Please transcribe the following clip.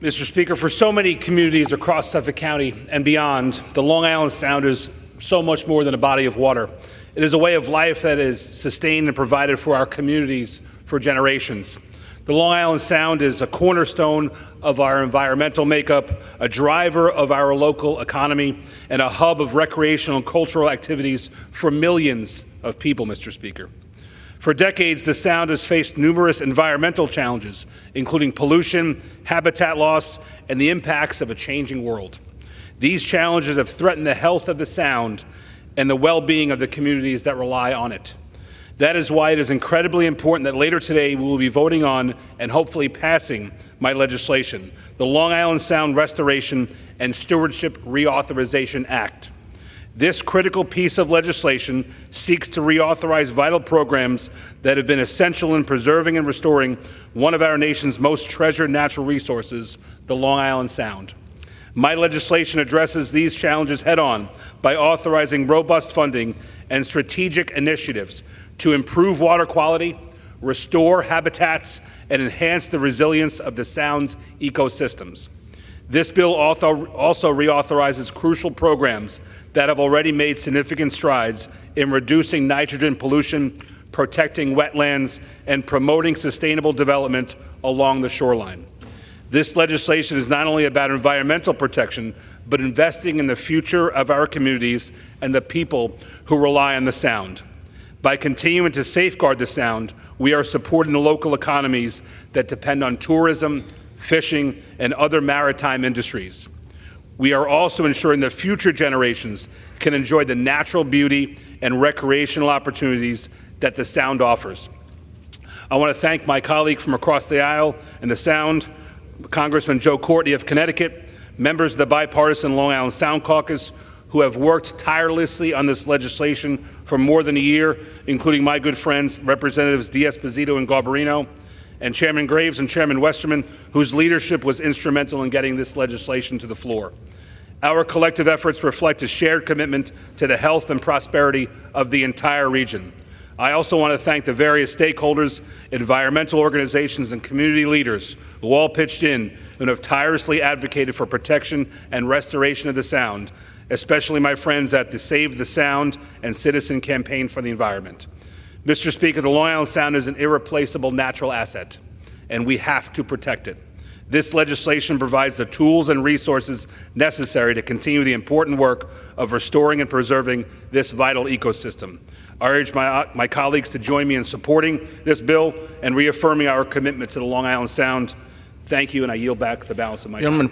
Mr. Speaker, for so many communities across Suffolk County and beyond, the Long Island Sound is so much more than a body of water. It is a way of life that is sustained and provided for our communities for generations. The Long Island Sound is a cornerstone of our environmental makeup, a driver of our local economy, and a hub of recreational and cultural activities for millions of people, Mr. Speaker. For decades, the Sound has faced numerous environmental challenges, including pollution, habitat loss, and the impacts of a changing world. These challenges have threatened the health of the Sound and the well-being of the communities that rely on it. That is why it is incredibly important that later today we will be voting on and hopefully passing my legislation, the Long Island Sound Restoration and Stewardship Reauthorization Act. This critical piece of legislation seeks to reauthorize vital programs that have been essential in preserving and restoring one of our nation's most treasured natural resources, the Long Island Sound. My legislation addresses these challenges head-on by authorizing robust funding and strategic initiatives to improve water quality, restore habitats, and enhance the resilience of the Sound's ecosystems. This bill also reauthorizes crucial programs that have already made significant strides in reducing nitrogen pollution, protecting wetlands, and promoting sustainable development along the shoreline. This legislation is not only about environmental protection, but investing in the future of our communities and the people who rely on the Sound. By continuing to safeguard the Sound, we are supporting the local economies that depend on tourism, fishing, and other maritime industries. We are also ensuring that future generations can enjoy the natural beauty and recreational opportunities that the Sound offers. I want to thank my colleague from across the aisle in the Sound, Congressman Joe Courtney of Connecticut, members of the bipartisan Long Island Sound Caucus, who have worked tirelessly on this legislation for more than a year, including my good friends, Representatives D'Esposito and Garbarino, and Chairman Graves and Chairman Westerman, whose leadership was instrumental in getting this legislation to the floor. Our collective efforts reflect a shared commitment to the health and prosperity of the entire region. I also want to thank the various stakeholders, environmental organizations, and community leaders who all pitched in and have tirelessly advocated for protection and restoration of the Sound, especially my friends at the Save the Sound and Citizen Campaign for the Environment. Mr. Speaker, the Long Island Sound is an irreplaceable natural asset, and we have to protect it. This legislation provides the tools and resources necessary to continue the important work of restoring and preserving this vital ecosystem. I urge my colleagues to join me in supporting this bill and reaffirming our commitment to the Long Island Sound. Thank you, and I yield back the balance of my time.